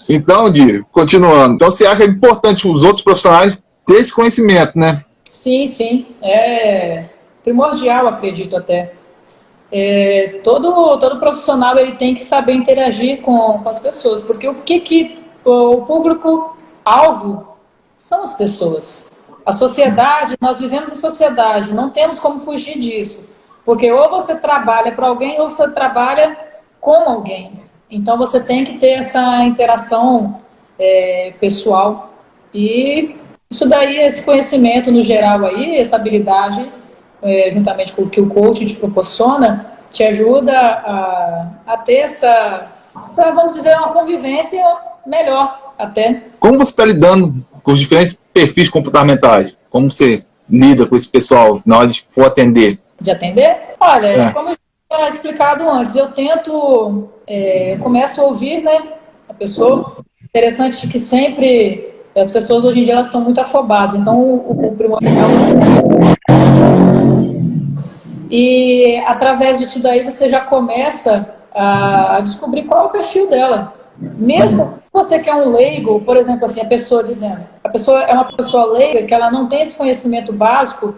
Então, Di, continuando. Então, você acha importante os outros profissionais ter esse conhecimento, né? Sim, sim, é primordial, acredito até. Todo profissional ele tem que saber interagir com as pessoas, porque o que o público-alvo são as pessoas. A sociedade, nós vivemos em sociedade, não temos como fugir disso, porque ou você trabalha para alguém ou você trabalha com alguém. Então você tem que ter essa interação pessoal e isso daí, esse conhecimento no geral aí, essa habilidade, juntamente com o que o coaching te proporciona, te ajuda a ter vamos dizer, uma convivência melhor até. Como você está lidando com os diferentes perfis comportamentais? Como você lida com esse pessoal na hora de for atender? De atender? Olha, É. como eu tinha explicado antes, eu tento, começo a ouvir, né, a pessoa. Interessante que sempre as pessoas hoje em dia elas estão muito afobadas, então o primordial e através disso daí você já começa a descobrir qual é o perfil dela. Mesmo você que é um leigo, por exemplo, assim, a pessoa dizendo, a pessoa é uma pessoa leiga que ela não tem esse conhecimento básico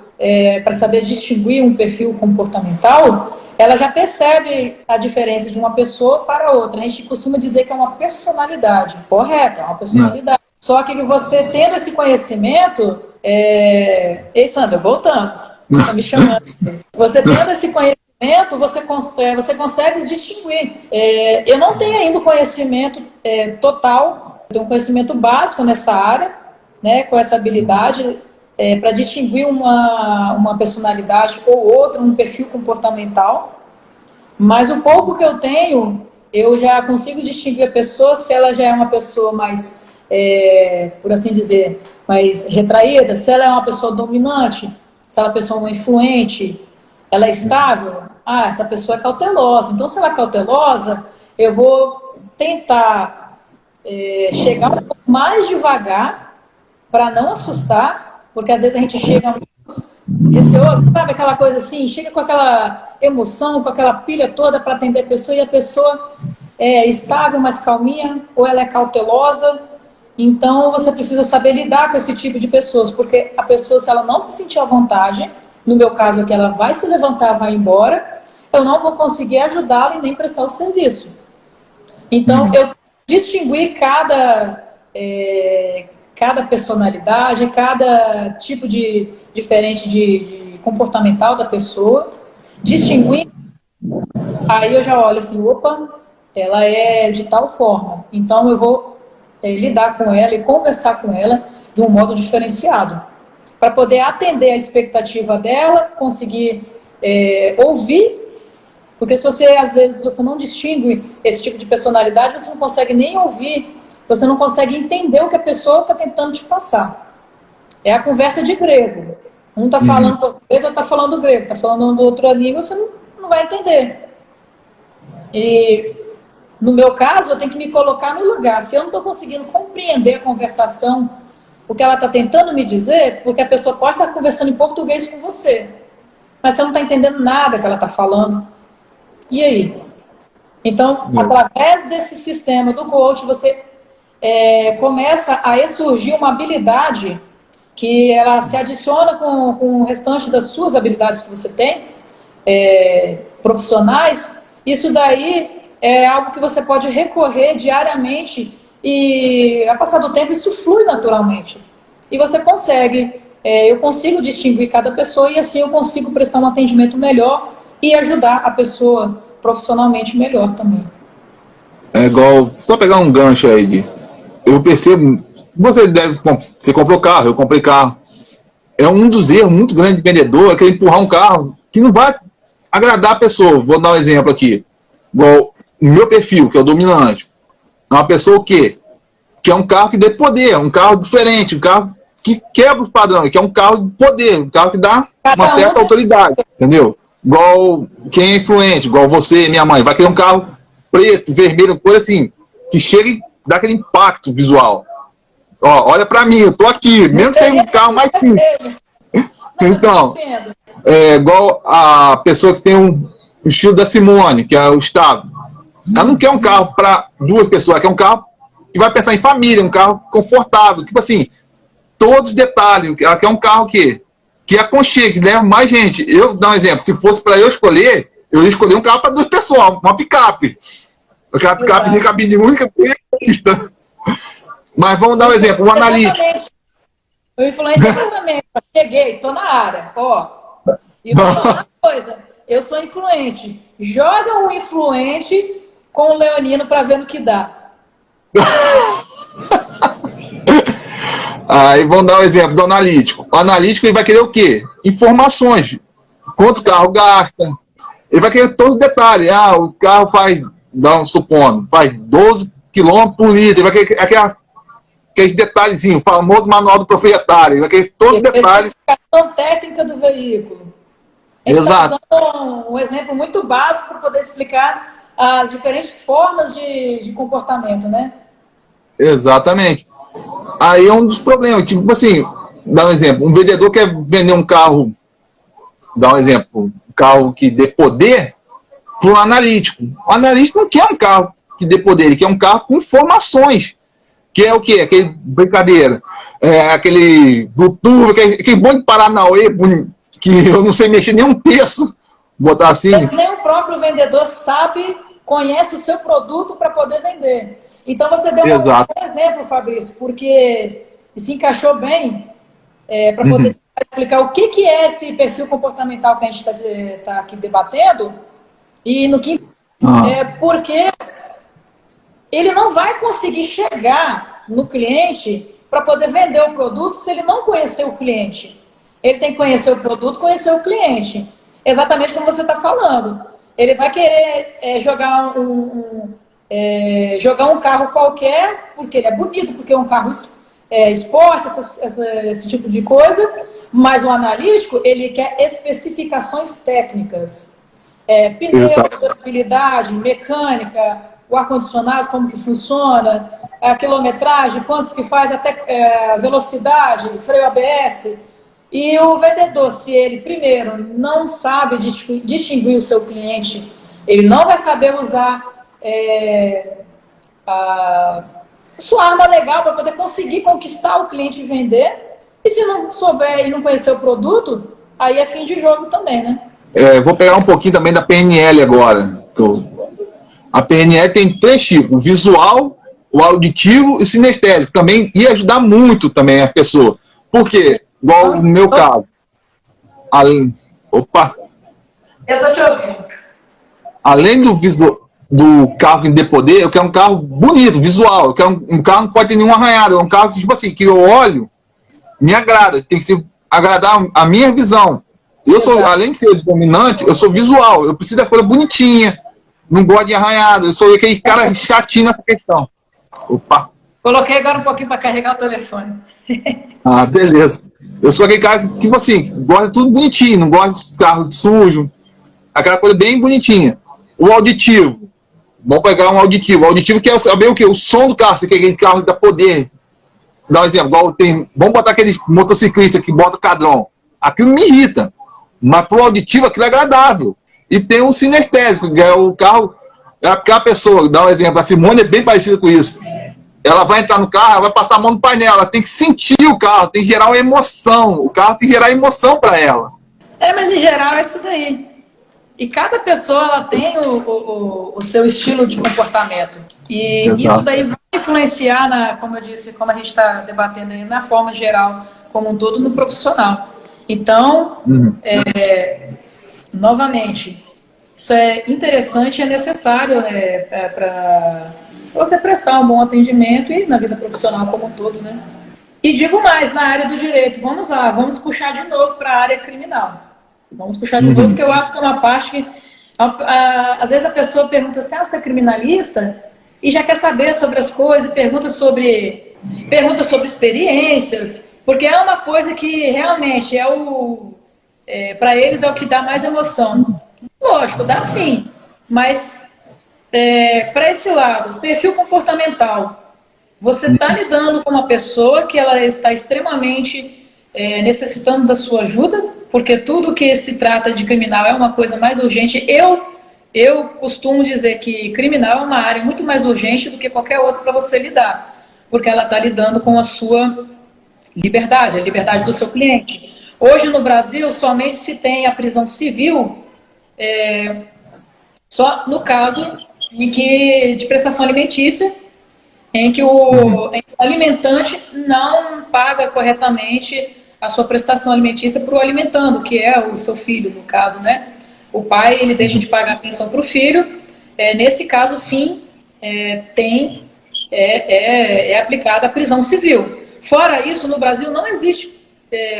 para saber distinguir um perfil comportamental, ela já percebe a diferença de uma pessoa para outra. A gente costuma dizer que é uma personalidade. Correto, é uma personalidade. Só que você tendo esse conhecimento, Ei, Sandra, voltamos. Tá me chamando. Você tendo esse conhecimento, você consegue distinguir. Eu não tenho ainda o conhecimento total, eu tenho um conhecimento básico nessa área, né, com essa habilidade para distinguir uma personalidade ou outra, um perfil comportamental. Mas o pouco que eu tenho, eu já consigo distinguir a pessoa se ela já é uma pessoa mais, por assim dizer, mais retraída, se ela é uma pessoa dominante, se ela é uma pessoa influente, ela é estável. Ah, essa pessoa é cautelosa. Então, se ela é cautelosa, eu vou tentar chegar um pouco mais devagar para não assustar, porque às vezes a gente chega receoso, sabe aquela coisa assim, chega com aquela emoção, com aquela pilha toda para atender a pessoa e a pessoa é estável, mais calminha, ou ela é cautelosa. Então você precisa saber lidar com esse tipo de pessoas, porque a pessoa, se ela não se sentir à vontade, no meu caso aqui, ela vai se levantar, vai embora, eu não vou conseguir ajudá-la e nem prestar o serviço. Então eu distinguir cada personalidade, cada tipo de diferente de comportamental da pessoa, distinguir, aí eu já olho assim, opa, ela é de tal forma, então eu vou lidar com ela e conversar com ela de um modo diferenciado, para poder atender a expectativa dela, conseguir ouvir, porque se você, às vezes, você não distingue esse tipo de personalidade, você não consegue nem ouvir, você não consegue entender o que a pessoa está tentando te passar. É a conversa de grego. Um está falando português, outro está falando grego, está falando do outra língua, você não vai entender. E, no meu caso, eu tenho que me colocar no lugar. Se eu não estou conseguindo compreender a conversação, o que ela está tentando me dizer, porque a pessoa pode estar conversando em português com você, mas você não está entendendo nada que ela está falando. E aí? Então, através desse sistema do coach, você começa a surgir uma habilidade que ela se adiciona com o restante das suas habilidades que você tem, profissionais. Isso daí é algo que você pode recorrer diariamente e, a passar do tempo, isso flui naturalmente. E você consegue, eu consigo distinguir cada pessoa e assim eu consigo prestar um atendimento melhor e ajudar a pessoa profissionalmente melhor também. É igual, só pegar um gancho aí, eu percebo, você comprou carro, eu comprei carro. É um dos erros muito grandes de vendedor, é querer empurrar um carro que não vai agradar a pessoa. Vou dar um exemplo aqui. Igual o meu perfil, que é o dominante. É uma pessoa o quê? Que é um carro que dê poder, um carro diferente, um carro que quebra os padrões, que é um carro de poder, um carro que dá uma certa autoridade, entendeu? Igual quem é influente, igual você, minha mãe, vai querer um carro preto, vermelho, coisa assim, que chega e dá aquele impacto visual. Ó, olha pra mim, eu tô aqui, mesmo que seja um carro mais simples. Então, igual a pessoa que tem o estilo da Simone, que é o Estado. Ela não quer um carro para duas pessoas, ela quer um carro que vai pensar em família, um carro confortável, tipo assim, todos os detalhes. Ela quer um carro que aconchega, que leva mais gente. Eu vou dar um exemplo, se fosse para eu ia escolher um carro para 2 pessoas, uma picape. Aquela picape de cabine única, mas vamos dar um exemplo, um analítico. O influente é exatamente, cheguei, tô na área, ó. E vou falar uma coisa, eu sou influente. Joga o influente com o leonino para ver no que dá. Aí vamos dar um exemplo do analítico. O analítico ele vai querer o quê? Informações. Quanto o carro gasta. Ele vai querer todos os detalhes. Ah, o carro faz, supondo, faz 12 km por litro. Ele vai querer aqueles detalhezinhos, o famoso manual do proprietário. Ele vai querer todos os detalhes. Especificação técnica do veículo. Exato. Um exemplo muito básico para poder explicar as diferentes formas de comportamento, né? Exatamente. Aí é um dos problemas. Tipo assim, dá um exemplo. Um vendedor quer vender um carro, dá um exemplo, um carro que dê poder para o analítico. O analítico não quer um carro que dê poder, ele quer um carro com informações. Que é o quê? Aquele brincadeira. Aquele Bluetooth, aquele bom de Paranauê, que eu não sei mexer nem um terço, botar assim. Mas nem o próprio vendedor conhece o seu produto para poder vender. Então você deu um exemplo, Fabrício, porque se encaixou bem para poder explicar o que é esse perfil comportamental que a gente está aqui debatendo e no que porque ele não vai conseguir chegar no cliente para poder vender o produto se ele não conhecer o cliente. Ele tem que conhecer o produto, conhecer o cliente. Exatamente como você está falando. Ele vai querer jogar um carro qualquer, porque ele é bonito, porque é um carro esporte, esse tipo de coisa, mas o analítico, ele quer especificações técnicas. Pneu, durabilidade, mecânica, o ar-condicionado, como que funciona, a quilometragem, quantos que faz, até velocidade, freio ABS. E o vendedor, se ele, primeiro, não sabe distinguir o seu cliente, ele não vai saber usar sua arma legal para poder conseguir conquistar o cliente e vender. E se não souber e não conhecer o produto, aí é fim de jogo também, né? Vou pegar um pouquinho também da PNL agora. A PNL tem 3 tipos: o visual, o auditivo e o sinestésico. Também ia ajudar muito também a pessoa. Por quê? Igual no meu caso. Opa! Eu tô te ouvindo. Além do carro que dê poder, eu quero um carro bonito, visual. Eu quero um carro que não pode ter nenhum arranhado. É um carro que, tipo assim, que eu olho, me agrada. Tem que agradar a minha visão. Eu sou, além de ser dominante, eu sou visual. Eu preciso da coisa bonitinha. Não gosto de arranhado. Eu sou aquele cara chatinho nessa questão. Opa! Coloquei agora um pouquinho para carregar o telefone. Beleza. Eu sou aquele cara que, tipo assim, gosta de tudo bonitinho, não gosta de carro sujo, aquela coisa bem bonitinha. O auditivo. Vamos pegar um auditivo. O auditivo quer saber o quê? O som do carro, se quer aquele carro dá poder. Dá um exemplo, vamos botar aquele motociclista que bota cadrão. Aquilo me irrita. Mas pro auditivo aquilo é agradável. E tem o sinestésico, que é o carro, aquela pessoa, dá um exemplo, a Simone é bem parecida com isso. Ela vai entrar no carro, ela vai passar a mão no painel, ela tem que sentir o carro, tem que gerar uma emoção. O carro tem que gerar emoção para ela. Mas em geral é isso daí. E cada pessoa ela tem o seu estilo de comportamento. E isso daí vai influenciar, como eu disse, como a gente está debatendo aí, na forma geral, como um todo, no profissional. Então, novamente, isso é interessante e é necessário para você prestar um bom atendimento e na vida profissional como um todo, né? E digo mais, na área do direito, vamos lá, vamos puxar de novo para a área criminal. Vamos puxar de novo, porque eu acho que é uma parte que, às vezes a pessoa pergunta assim, você é criminalista? E já quer saber sobre as coisas, pergunta sobre experiências, porque é uma coisa que realmente para eles é o que dá mais emoção. Lógico, dá sim, mas para esse lado, perfil comportamental, você está lidando com uma pessoa que ela está extremamente necessitando da sua ajuda, porque tudo que se trata de criminal é uma coisa mais urgente. eu costumo dizer que criminal é uma área muito mais urgente do que qualquer outra para você lidar, porque ela está lidando com a sua liberdade, a liberdade do seu cliente. Hoje no Brasil, somente se tem a prisão civil, só no caso de prestação alimentícia, em que o alimentante não paga corretamente a sua prestação alimentícia para o alimentando, que é o seu filho, no caso, né? O pai, ele deixa de pagar a pensão para o filho. Nesse caso, sim, é aplicada a prisão civil. Fora isso, no Brasil não existe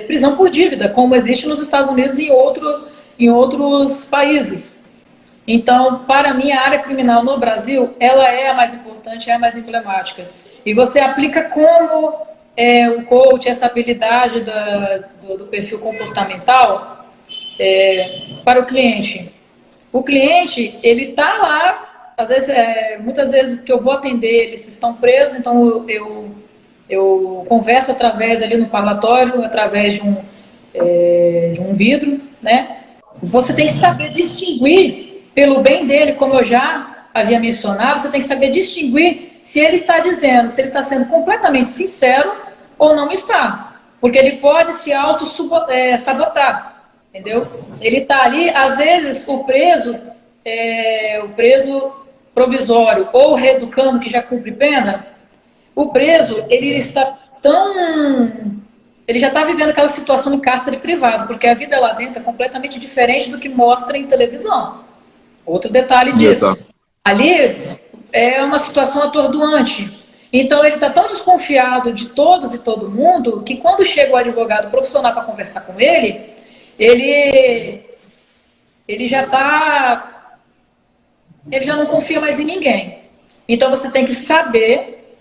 prisão por dívida, como existe nos Estados Unidos e em outros países. Então, para mim, a área criminal no Brasil, ela é a mais importante, é a mais emblemática. E você aplica como o coach, essa habilidade do perfil comportamental para o cliente. O cliente, ele está lá, às vezes, muitas vezes que eu vou atender, eles estão presos, então eu converso através ali no parlatório, através de um vidro, né? Você tem que saber distinguir, pelo bem dele, como eu já havia mencionado, você tem que saber distinguir se ele está dizendo, se ele está sendo completamente sincero ou não está. Porque ele pode se auto-sabotar, entendeu? Ele está ali, às vezes, o preso provisório ou reeducando, que já cumpre pena, o preso, ele já está vivendo aquela situação em cárcere privado, porque a vida lá dentro é completamente diferente do que mostra em televisão. Outro detalhe disso. Ali é uma situação atordoante. Então ele está tão desconfiado de todos e todo mundo que quando chega o advogado profissional para conversar com ele, ele já não confia mais em ninguém. Então você tem que saber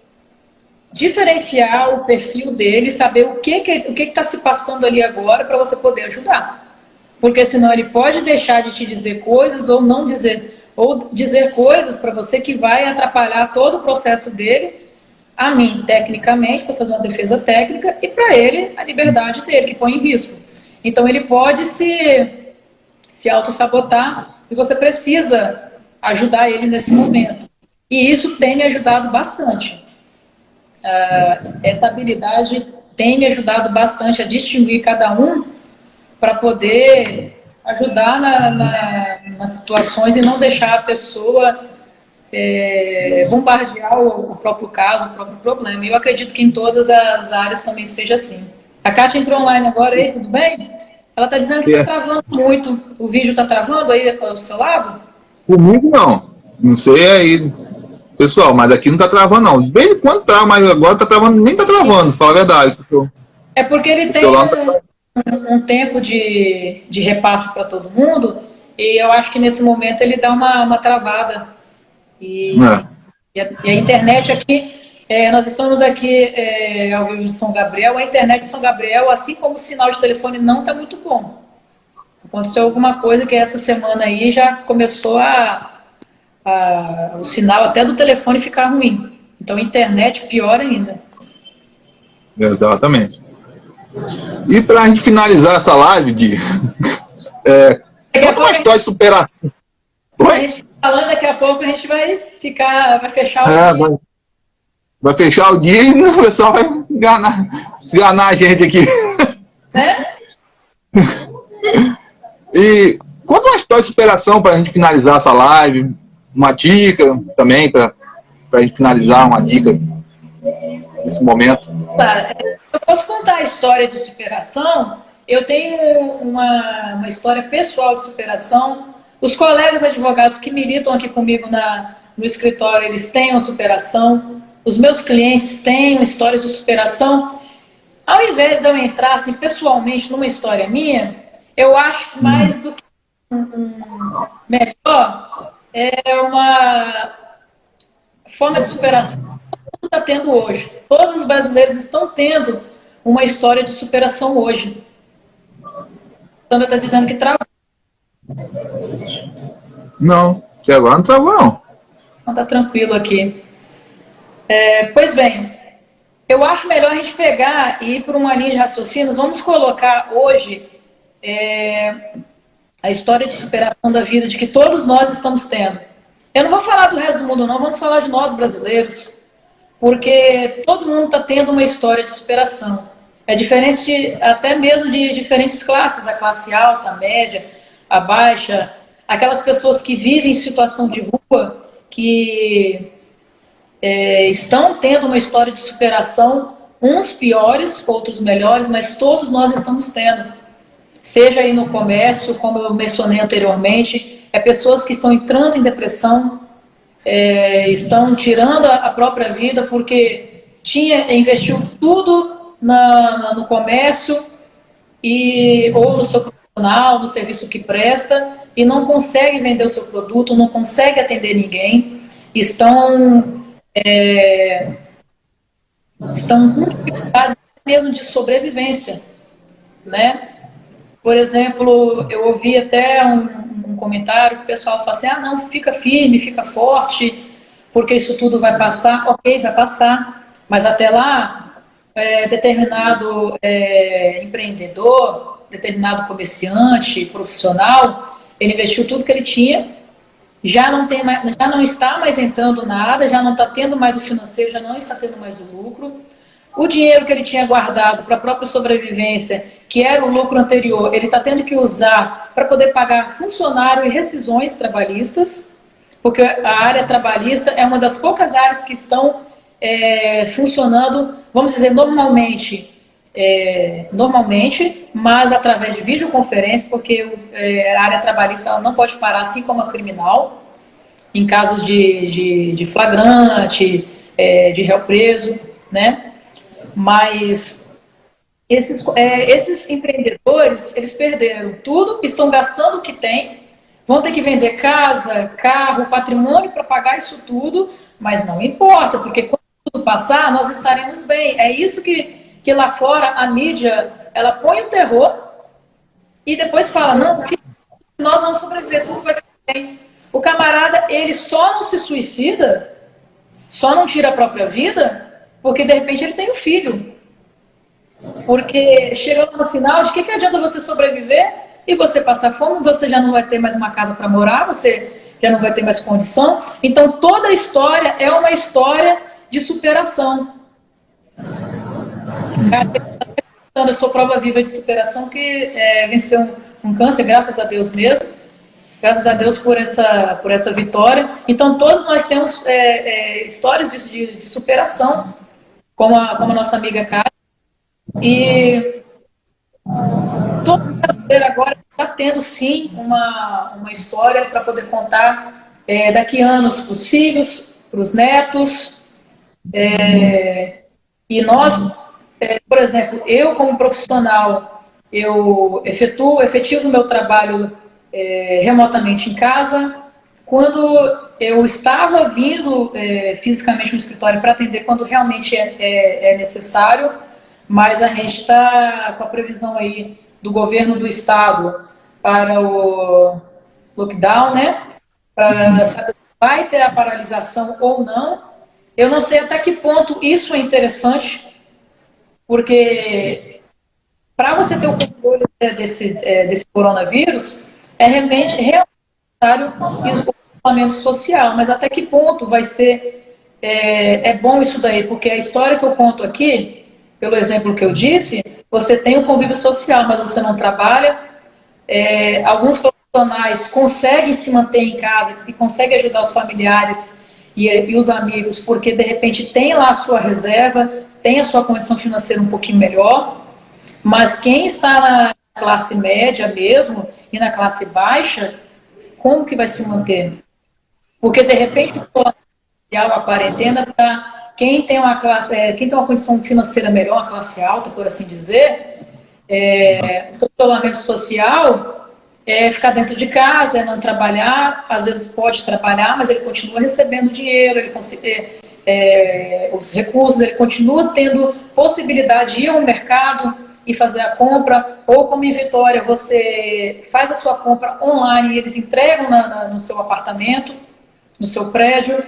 diferenciar o perfil dele, saber o que está se passando ali agora para você poder ajudar. Porque senão ele pode deixar de te dizer coisas ou não dizer, ou dizer coisas para você que vai atrapalhar todo o processo dele, a mim, tecnicamente, para fazer uma defesa técnica, e para ele, a liberdade dele, que põe em risco. Então ele pode se auto-sabotar e você precisa ajudar ele nesse momento. E isso tem me ajudado bastante. Essa habilidade tem me ajudado bastante a distinguir cada um para poder ajudar nas situações e não deixar a pessoa bombardear o próprio caso, o próprio problema. E eu acredito que em todas as áreas também seja assim. A Kátia entrou online agora aí, tudo bem? Ela está dizendo que está travando muito. O vídeo está travando aí ao seu lado? Comigo não. Não sei aí, pessoal, mas aqui não está travando não. De vez em quando trava, mas agora está travando, nem está travando, fala a verdade. É porque ele tem um tempo de repasse para todo mundo, e eu acho que nesse momento ele dá uma travada. E a internet aqui, nós estamos aqui ao vivo de São Gabriel, a internet de São Gabriel, assim como o sinal de telefone não está muito bom. Aconteceu alguma coisa que essa semana aí já começou o sinal até do telefone ficar ruim. Então a internet pior ainda. Exatamente. E para a gente finalizar essa live, conta uma história de superação. A gente falando, daqui a pouco a gente vai fechar o dia. Vai fechar o dia e o pessoal vai enganar a gente aqui. E conta uma história de superação para a gente finalizar essa live, uma dica também para a gente finalizar, uma dica nesse momento. Eu posso contar a história de superação. Eu tenho uma história pessoal de superação. Os colegas advogados que militam aqui comigo no escritório, eles têm uma superação. Os meus clientes têm histórias de superação. Ao invés de eu entrar assim, pessoalmente numa história minha, eu acho que mais do que melhor é uma forma de superação que todo mundo está tendo hoje. Todos os brasileiros estão tendo uma história de superação hoje. A Sandra está dizendo que travou. Não, que agora não travou não. Não, está tranquilo aqui. Pois bem, eu acho melhor a gente pegar e ir por uma linha de raciocínios. Vamos colocar hoje a história de superação da vida de que todos nós estamos tendo. Eu não vou falar do resto do mundo, não, vamos falar de nós brasileiros, porque todo mundo está tendo uma história de superação. É diferente até mesmo de diferentes classes, a classe alta, a média, a baixa, aquelas pessoas que vivem em situação de rua, que estão tendo uma história de superação, uns piores, outros melhores, mas todos nós estamos tendo. Seja aí no comércio, como eu mencionei anteriormente, pessoas que estão entrando em depressão, estão tirando a própria vida porque investiu tudo no comércio ou no seu profissional, no serviço que presta, e não consegue vender o seu produto, não consegue atender ninguém, estão com dificuldades mesmo de sobrevivência, né? Por exemplo, eu ouvi até um comentário que o pessoal fala assim, não, fica firme, fica forte, porque isso tudo vai passar. Ok, vai passar, mas até lá, determinado empreendedor, determinado comerciante, profissional, ele investiu tudo que ele tinha, já não está mais entrando nada, já não está tendo mais o financeiro, já não está tendo mais o lucro. O dinheiro que ele tinha guardado para a própria sobrevivência, que era o lucro anterior, ele está tendo que usar para poder pagar funcionário e rescisões trabalhistas, porque a área trabalhista é uma das poucas áreas que estão funcionando, vamos dizer, normalmente, mas através de videoconferência, porque a área trabalhista ela não pode parar, assim como a criminal, em caso de flagrante, de réu preso, né? Mas esses empreendedores, eles perderam tudo, estão gastando o que tem, vão ter que vender casa, carro, patrimônio para pagar isso tudo, mas não importa, porque quando tudo passar, nós estaremos bem. É isso que lá fora a mídia, ela põe o terror e depois fala, não, nós vamos sobreviver, tudo vai ficar bem. O camarada, ele só não se suicida, só não tira a própria vida, porque de repente ele tem um filho. Porque chegando no final, de que adianta você sobreviver e você passar fome, você já não vai ter mais uma casa para morar, você já não vai ter mais condição. Então toda a história é uma história de superação. Eu sou prova viva de superação que venceu um câncer, graças a Deus mesmo. Graças a Deus por essa vitória. Então todos nós temos histórias de superação, como a nossa amiga Karen. E todo brasileiro agora está tendo, sim, uma história para poder contar daqui a anos para os filhos, para os netos. E nós, por exemplo, eu como profissional, eu efetivo o meu trabalho remotamente em casa. Quando eu estava vindo fisicamente no escritório para atender quando realmente é necessário, mas a gente está com a previsão aí do governo do estado para o lockdown, né? Para saber se vai ter a paralisação ou não. Eu não sei até que ponto isso é interessante, porque para você ter o controle desse coronavírus, realmente necessário isolamento social, mas até que ponto vai ser bom isso daí? Porque a história que eu conto aqui, pelo exemplo que eu disse, você tem o convívio social, mas você não trabalha. Alguns profissionais conseguem se manter em casa e conseguem ajudar os familiares e os amigos, porque de repente tem lá a sua reserva, tem a sua condição financeira um pouquinho melhor, mas quem está na classe média mesmo e na classe baixa, como que vai se manter? Porque de repente a quarentena para quem tem uma condição financeira melhor, a classe alta, por assim dizer, o isolamento social ficar dentro de casa, não trabalhar, às vezes pode trabalhar, mas ele continua recebendo dinheiro, os recursos, ele continua tendo possibilidade de ir ao mercado e fazer a compra, ou como em Vitória, você faz a sua compra online e eles entregam no seu apartamento, no seu prédio.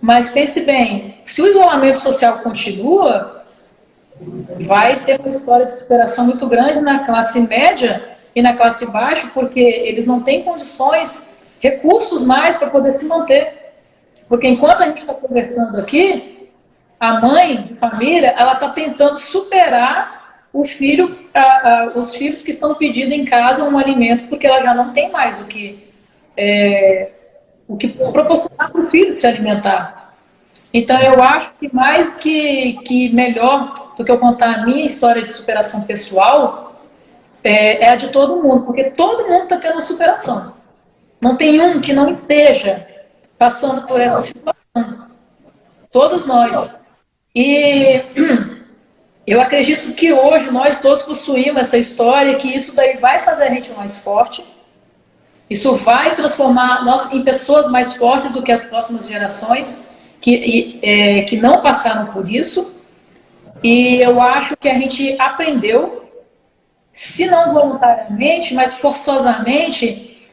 Mas pense bem, se o isolamento social continua, vai ter uma história de superação muito grande na classe média e na classe baixa, porque eles não têm condições, recursos mais para poder se manter. Porque enquanto a gente está conversando aqui, a mãe de família, ela está tentando superar o filho, os filhos que estão pedindo em casa um alimento, porque ela já não tem mais o que proporcionar para o filho se alimentar. Então, eu acho que mais que melhor do que eu contar a minha história de superação pessoal, é a de todo mundo, porque todo mundo está tendo superação. Não tem um que não esteja passando por essa situação. Todos nós. E eu acredito que hoje nós todos possuímos essa história, que isso daí vai fazer a gente mais forte. Isso vai transformar nós em pessoas mais fortes do que as próximas gerações que não passaram por isso. E eu acho que a gente aprendeu, se não voluntariamente, mas forçosamente,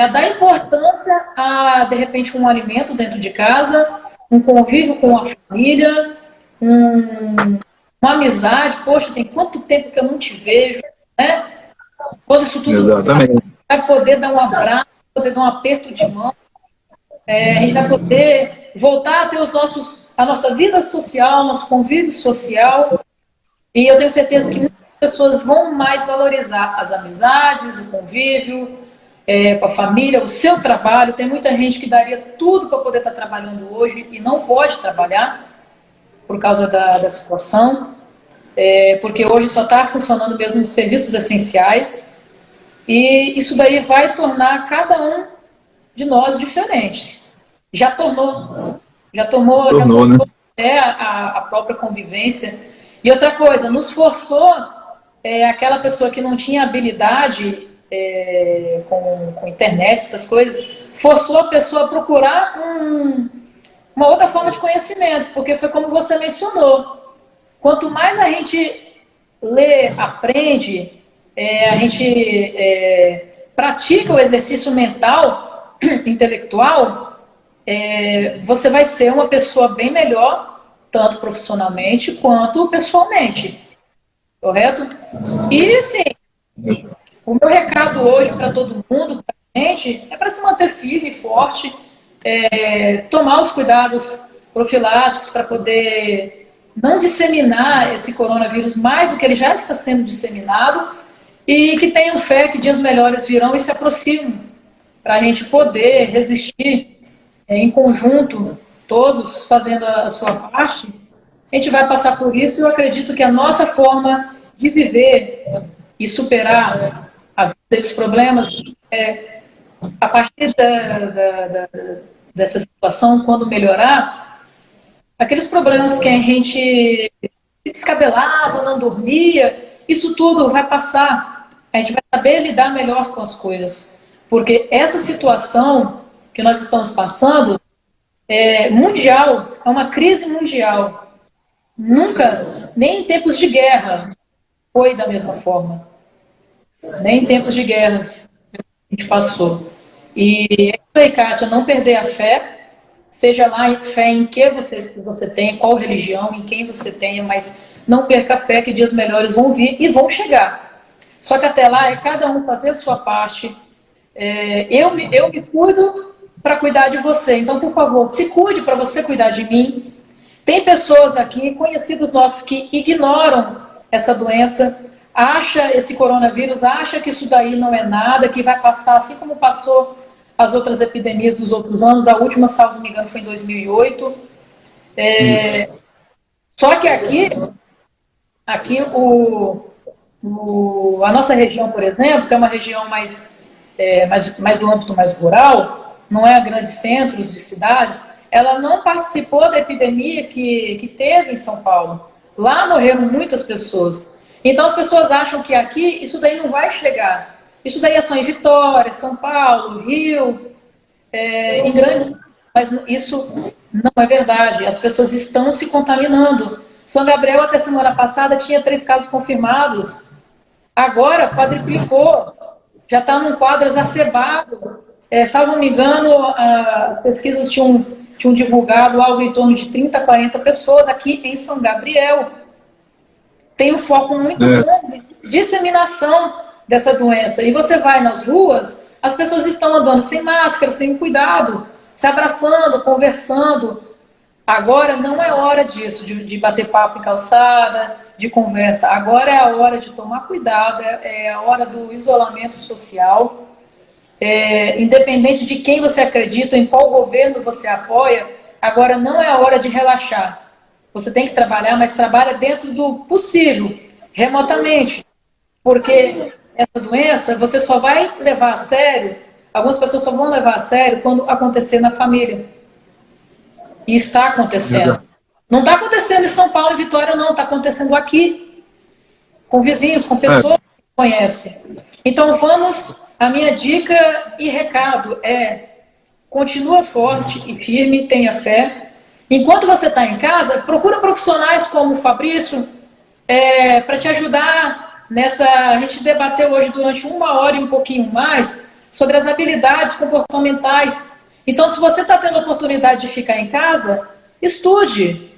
a dar importância a, de repente, um alimento dentro de casa, um convívio com a família, uma amizade. Poxa, tem quanto tempo que eu não te vejo, né? Quando isso tudo Exatamente. vai poder dar um abraço, poder dar um aperto de mão, a gente vai poder voltar a ter a nossa vida social, nosso convívio social, e eu tenho certeza que muitas pessoas vão mais valorizar as amizades, o convívio, com a família, o seu trabalho. Tem muita gente que daria tudo para poder estar trabalhando hoje e não pode trabalhar por causa da situação, porque hoje só está funcionando mesmo os serviços essenciais, e isso daí vai tornar cada um de nós diferentes. Já tomou, Né? a própria convivência. E outra coisa, nos forçou, aquela pessoa que não tinha habilidade com internet, essas coisas, forçou a pessoa a procurar uma outra forma de conhecimento, porque foi como você mencionou. Quanto mais a gente lê, aprende, a gente pratica o exercício mental, intelectual, você vai ser uma pessoa bem melhor, tanto profissionalmente quanto pessoalmente. Correto? E, sim, o meu recado hoje para todo mundo, para a gente, é para se manter firme e forte, tomar os cuidados profiláticos para poder não disseminar esse coronavírus mais do que ele já está sendo disseminado, e que tenham fé que dias melhores virão e se aproximem, para a gente poder resistir em conjunto, todos fazendo a sua parte. A gente vai passar por isso, e eu acredito que a nossa forma de viver e superar a vida e os problemas, a partir dessa situação, quando melhorar, aqueles problemas que a gente se descabelava, não dormia, isso tudo vai passar. A gente vai saber lidar melhor com as coisas, porque essa situação que nós estamos passando mundial, é uma crise mundial. Nunca, nem em tempos de guerra, foi da mesma forma. Nem em tempos de guerra a gente passou. E é isso aí, Kátia, não perder a fé, seja lá fé em que você tem, qual religião, em quem você tenha, mas não perca a fé que dias melhores vão vir e vão chegar. Só que até lá é cada um fazer a sua parte. Eu me cuido para cuidar de você. Então, por favor, se cuide para você cuidar de mim. Tem pessoas aqui, conhecidos nossos, que ignoram essa doença, acha esse coronavírus, acha que isso daí não é nada, que vai passar assim como passou as outras epidemias dos outros anos. A última, salvo me engano, foi em 2008. Só que aqui a nossa região, por exemplo, que é uma região mais do âmbito mais rural, não é a grandes centros de cidades, ela não participou da epidemia que teve em São Paulo. Lá morreram muitas pessoas. Então as pessoas acham que aqui isso daí não vai chegar. Isso daí é só em Vitória, São Paulo, Rio, em grandes... Mas isso não é verdade. As pessoas estão se contaminando. São Gabriel, até semana passada, tinha 3 casos confirmados. Agora quadriplicou. Já está num quadro exacerbado. Salvo me engano, as pesquisas tinham divulgado algo em torno de 30, 40 pessoas aqui em São Gabriel. Tem um foco muito grande de disseminação dessa doença. E você vai nas ruas, as pessoas estão andando sem máscara, sem cuidado, se abraçando, conversando. Agora não é hora disso, de bater papo em calçada, de conversa. Agora é a hora de tomar cuidado, é a hora do isolamento social. Independente de quem você acredita, em qual governo você apoia, agora não é a hora de relaxar. Você tem que trabalhar, mas trabalha dentro do possível, remotamente. Porque essa doença você só vai levar a sério, algumas pessoas só vão levar a sério quando acontecer na família. E está acontecendo. Não está acontecendo em São Paulo e Vitória, não. Está acontecendo aqui, com vizinhos, com pessoas que conhecem. Então vamos, a minha dica e recado continua forte e firme, tenha fé. Enquanto você está em casa, procura profissionais como o Fabrício, para te ajudar nessa... A gente debateu hoje durante 1 hora e um pouquinho mais sobre as habilidades comportamentais. Então, se você está tendo a oportunidade de ficar em casa, estude.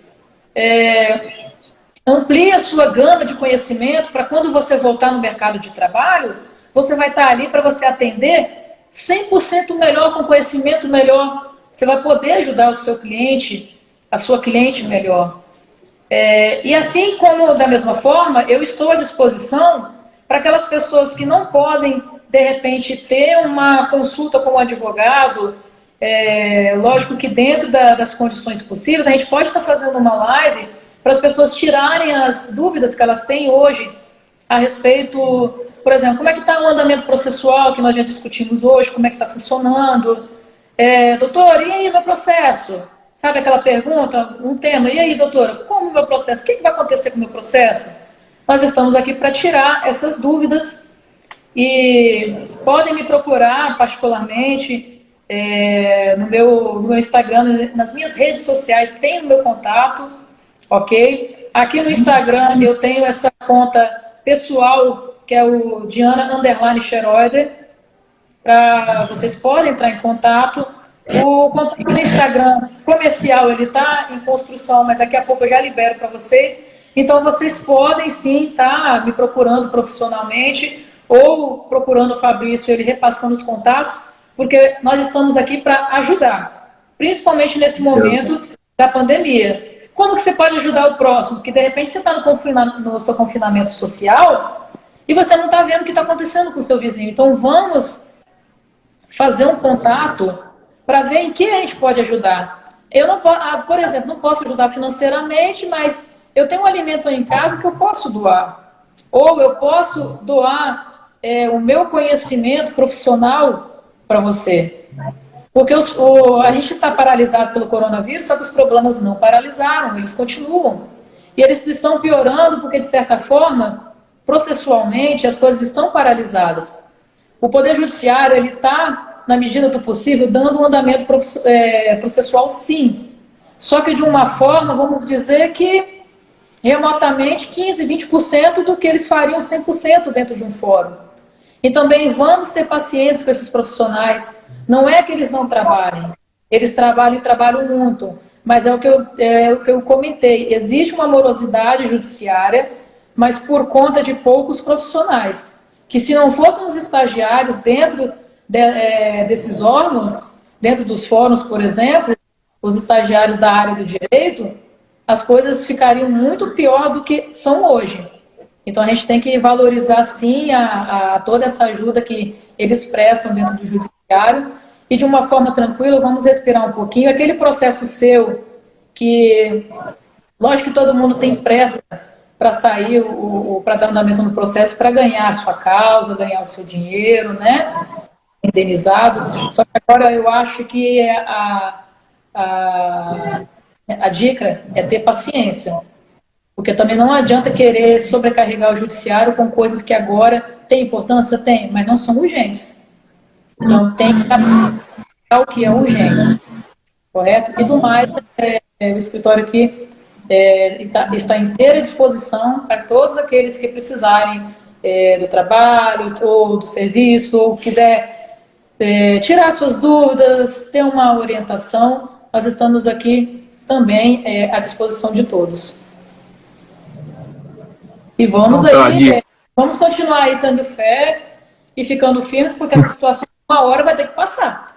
Amplie a sua gama de conhecimento para quando você voltar no mercado de trabalho, você vai estar ali para você atender 100% melhor, com conhecimento melhor. Você vai poder ajudar o seu cliente, a sua cliente melhor. E assim como, da mesma forma, eu estou à disposição para aquelas pessoas que não podem, de repente, ter uma consulta com um advogado. Lógico que dentro das condições possíveis, a gente pode estar fazendo uma live para as pessoas tirarem as dúvidas que elas têm hoje a respeito, por exemplo, como é que está o andamento processual que nós já discutimos hoje, como é que está funcionando. Doutor, e aí meu processo? Sabe aquela pergunta, um tema, e aí, doutora, como o meu processo? O que vai acontecer com o meu processo? Nós estamos aqui para tirar essas dúvidas e podem me procurar particularmente no meu Instagram, nas minhas redes sociais, tem o meu contato, ok? Aqui no Instagram eu tenho essa conta pessoal, que é o Diana_Scheroider, para vocês podem entrar em contato. O contato no Instagram comercial, ele está em construção, mas daqui a pouco eu já libero para vocês. Então, vocês podem sim estar me procurando profissionalmente ou procurando o Fabrício, ele repassando os contatos, porque nós estamos aqui para ajudar, principalmente nesse momento da pandemia. Como que você pode ajudar o próximo? Porque, de repente, você está no seu confinamento social e você não está vendo o que está acontecendo com o seu vizinho. Então, vamos fazer um contato para ver em que a gente pode ajudar. Eu não, por exemplo, não posso ajudar financeiramente, mas eu tenho um alimento em casa que eu posso doar. Ou eu posso doar o meu conhecimento profissional para você. Porque a gente está paralisado pelo coronavírus, só que os problemas não paralisaram, eles continuam. E eles estão piorando porque, de certa forma, processualmente, as coisas estão paralisadas. O Poder Judiciário, ele está, na medida do possível, dando um andamento processual, sim. Só que de uma forma, vamos dizer que remotamente 15%, 20% do que eles fariam 100% dentro de um fórum. E também vamos ter paciência com esses profissionais. Não é que eles não trabalhem, eles trabalham e trabalham muito. Mas é o que eu comentei, existe uma morosidade judiciária, mas por conta de poucos profissionais. Que se não fossem os estagiários dentro desses órgãos, dentro dos fóruns, por exemplo, os estagiários da área do direito, as coisas ficariam muito pior do que são hoje. Então a gente tem que valorizar sim a toda essa ajuda que eles prestam dentro do judiciário e de uma forma tranquila, vamos respirar um pouquinho. Aquele processo seu que, lógico que todo mundo tem pressa para sair, para dar andamento no processo, para ganhar a sua causa, ganhar o seu dinheiro, né? Indenizado. Só que agora eu acho que a dica é ter paciência. Porque também não adianta querer sobrecarregar o judiciário com coisas que agora têm importância, tem, mas não são urgentes. Então tem que dar o que é urgente, correto? E do mais, o escritório aqui está inteira disposição para todos aqueles que precisarem do trabalho ou do serviço, ou quiser tirar suas dúvidas, ter uma orientação, nós estamos aqui também à disposição de todos. E vamos aí vamos continuar aí tendo fé e ficando firmes, porque essa situação, uma hora vai ter que passar.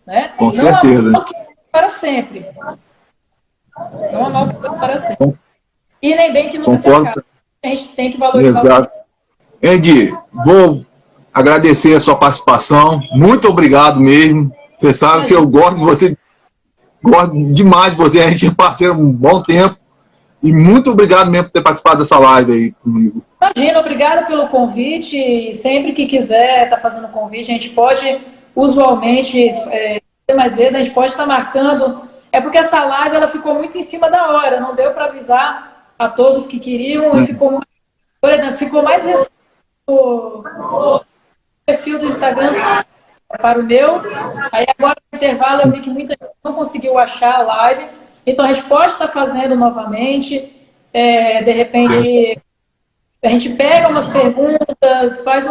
Né? Com certeza. Não há mal que dure para sempre. Não há mal que dure para sempre. E nem bem que nunca se acabe. A gente tem que valorizar. Exato. Edi, vou agradecer a sua participação. Muito obrigado mesmo. Você sabe que eu gosto de você, gosto demais de você. A gente é parceiro há um bom tempo. E muito obrigado mesmo por ter participado dessa live aí comigo. Imagina, obrigada pelo convite. E sempre que quiser estar fazendo convite, a gente pode, usualmente, mais vezes, a gente pode estar marcando. É porque essa live ela ficou muito em cima da hora, não deu para avisar a todos que queriam. E ficou, por exemplo, ficou mais recente o perfil do Instagram para o meu. Aí agora no intervalo eu vi que muita gente não conseguiu achar a live. Então a gente pode estar fazendo novamente. De repente a gente pega umas perguntas, faz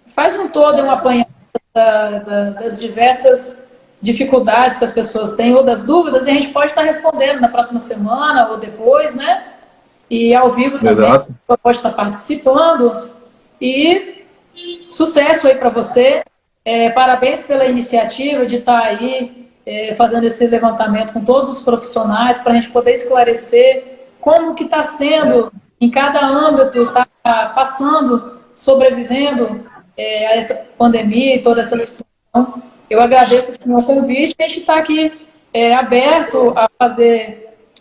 faz um todo, um apanhado das diversas dificuldades que as pessoas têm ou das dúvidas, e a gente pode estar respondendo na próxima semana ou depois, né? E ao vivo também, a pessoa pode estar participando. E sucesso aí para você. Parabéns pela iniciativa de estar aí fazendo esse levantamento com todos os profissionais para a gente poder esclarecer como que está sendo em cada âmbito, está passando, sobrevivendo a essa pandemia e toda essa situação. Eu agradeço esse meu convite. A gente está aqui aberto a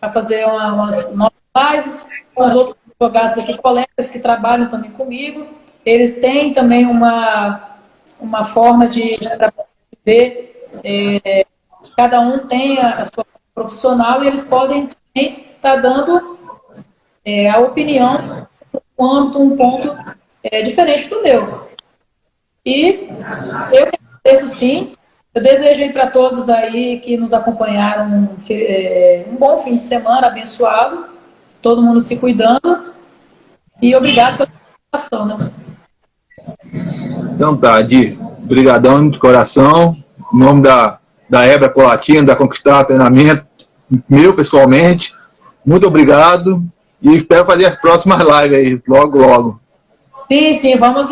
fazer umas novas lives com os outros advogados aqui, colegas que trabalham também comigo. Eles têm também uma forma de ver, cada um tem a sua profissional e eles podem também estar dando a opinião quanto um ponto diferente do meu. E eu agradeço sim. Eu desejei para todos aí que nos acompanharam um bom fim de semana, abençoado, todo mundo se cuidando, e obrigado pela participação, né? Então tá, Di, brigadão de coração, em nome da Ebra Colatina, da Conquistar Treinamento, meu pessoalmente, muito obrigado, e espero fazer as próximas lives aí, logo, logo. Sim, vamos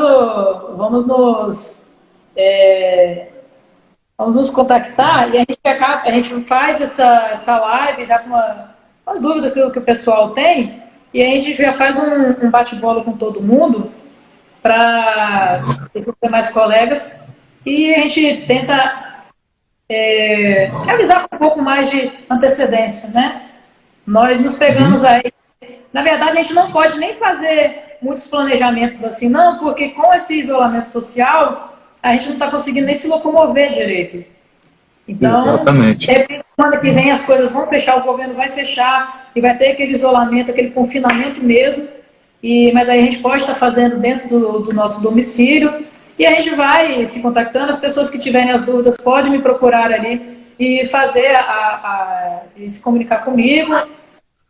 nos contactar e a gente faz essa live já com as dúvidas que o pessoal tem, e a gente já faz um bate-bola com todo mundo para ter mais colegas, e a gente tenta avisar com um pouco mais de antecedência, né? Nós nos pegamos aí. Na verdade, a gente não pode nem fazer muitos planejamentos assim, não, porque com esse isolamento social, a gente não está conseguindo nem se locomover direito. Então, semana que vem as coisas vão fechar, o governo vai fechar e vai ter aquele isolamento, aquele confinamento mesmo. Mas aí a gente pode estar fazendo dentro do nosso domicílio e a gente vai se contactando. As pessoas que tiverem as dúvidas podem me procurar ali e fazer e se comunicar comigo.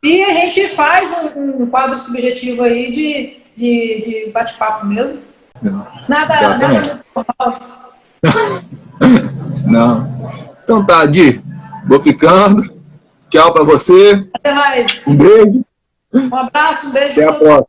E a gente faz um quadro subjetivo aí de bate-papo mesmo. Nada formal. Não. Então tá, Di, vou ficando. Tchau pra você. Até mais. Um beijo. Um abraço, um beijo. Até a próxima.